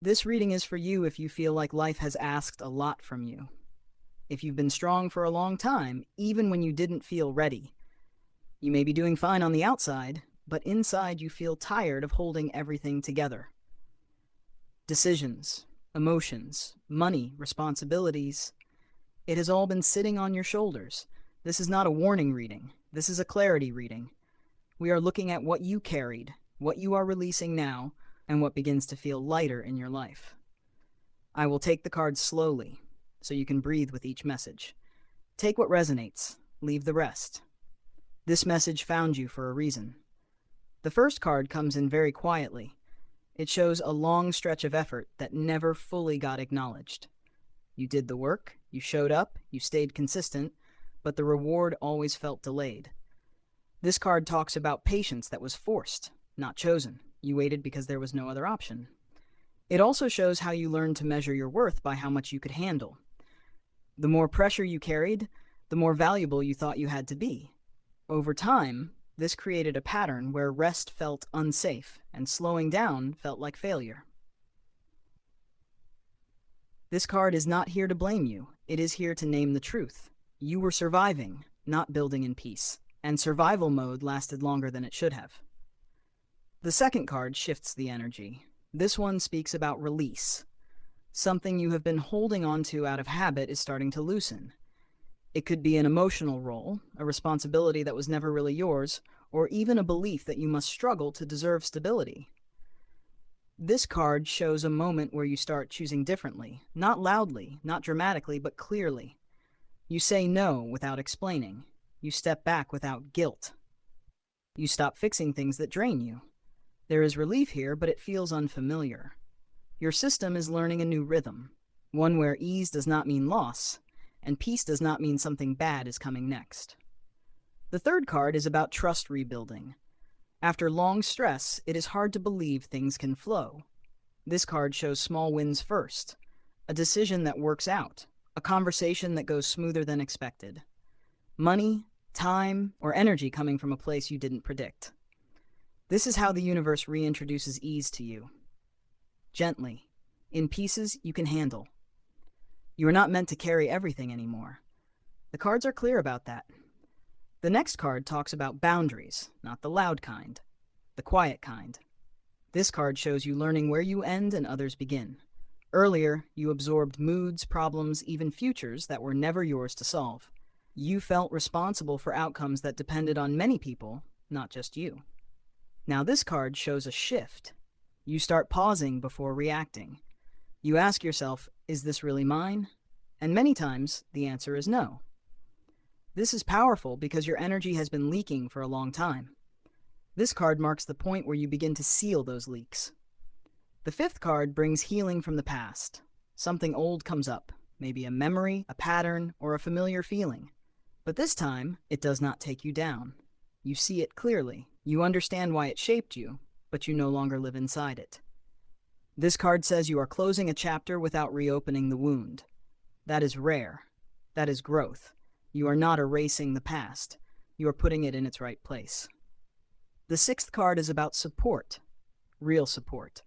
This reading is for you if you feel like life has asked a lot from you. If you've been strong for a long time, even when you didn't feel ready. You may be doing fine on the outside, but inside you feel tired of holding everything together. Decisions, emotions, money, responsibilities. It has all been sitting on your shoulders. This is not a warning reading. This is a clarity reading. We are looking at what you carried, what you are releasing now, and what begins to feel lighter in your life. I will take the cards slowly, so you can breathe with each message. Take what resonates, leave the rest. This message found you for a reason. The first card comes in very quietly. It shows a long stretch of effort that never fully got acknowledged. You did the work, you showed up, you stayed consistent, but the reward always felt delayed. This card talks about patience that was forced, not chosen. You waited because there was no other option. It also shows how you learned to measure your worth by how much you could handle. The more pressure you carried, the more valuable you thought you had to be. Over time, this created a pattern where rest felt unsafe and slowing down felt like failure. This card is not here to blame you. It is here to name the truth. You were surviving, not building in peace, and survival mode lasted longer than it should have. The second card shifts the energy. This one speaks about release. Something you have been holding on to out of habit is starting to loosen. It could be an emotional role, a responsibility that was never really yours, or even a belief that you must struggle to deserve stability. This card shows a moment where you start choosing differently, not loudly, not dramatically, but clearly. You say no without explaining. You step back without guilt. You stop fixing things that drain you. There is relief here, but it feels unfamiliar. Your system is learning a new rhythm, one where ease does not mean loss, and peace does not mean something bad is coming next. The third card is about trust rebuilding. After long stress, it is hard to believe things can flow. This card shows small wins first, a decision that works out, a conversation that goes smoother than expected. Money, time, or energy coming from a place you didn't predict. This is how the universe reintroduces ease to you. Gently, in pieces you can handle. You are not meant to carry everything anymore. The cards are clear about that. The next card talks about boundaries, not the loud kind, the quiet kind. This card shows you learning where you end and others begin. Earlier, you absorbed moods, problems, even futures that were never yours to solve. You felt responsible for outcomes that depended on many people, not just you. Now this card shows a shift. You start pausing before reacting. You ask yourself, is this really mine? And many times, the answer is no. This is powerful because your energy has been leaking for a long time. This card marks the point where you begin to seal those leaks. The fifth card brings healing from the past. Something old comes up, maybe a memory, a pattern, or a familiar feeling. But this time, it does not take you down. You see it clearly. You understand why it shaped you, but you no longer live inside it. This card says you are closing a chapter without reopening the wound. That is rare. That is growth. You are not erasing the past. You are putting it in its right place. The sixth card is about support. Real support.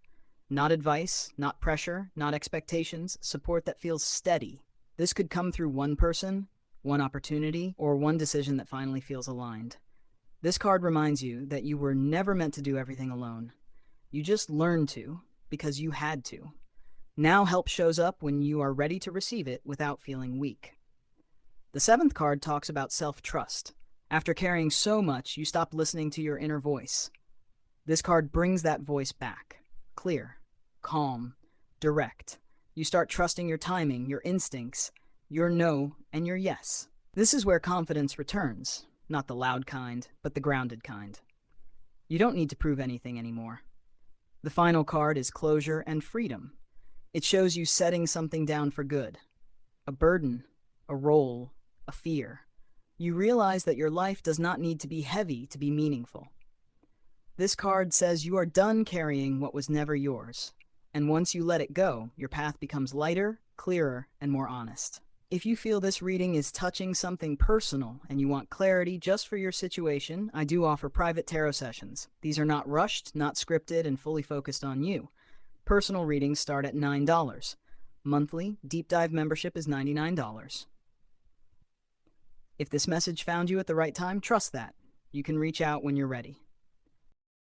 Not advice, not pressure, not expectations, support that feels steady. This could come through one person, one opportunity, or one decision that finally feels aligned. This card reminds you that you were never meant to do everything alone. You just learned to, because you had to. Now help shows up when you are ready to receive it without feeling weak. The seventh card talks about self-trust. After carrying so much, you stop listening to your inner voice. This card brings that voice back. Clear, calm, direct. You start trusting your timing, your instincts, your no, and your yes. This is where confidence returns, not the loud kind, but the grounded kind. You don't need to prove anything anymore. The final card is closure and freedom. It shows you setting something down for good. A burden, a role, a fear. You realize that your life does not need to be heavy to be meaningful. This card says you are done carrying what was never yours, and once you let it go, your path becomes lighter, clearer, and more honest. If you feel this reading is touching something personal and you want clarity just for your situation, I do offer private tarot sessions. These are not rushed, not scripted, and fully focused on you. Personal readings start at $9. Monthly, deep dive membership is $99. If this message found you at the right time, trust that. You can reach out when you're ready.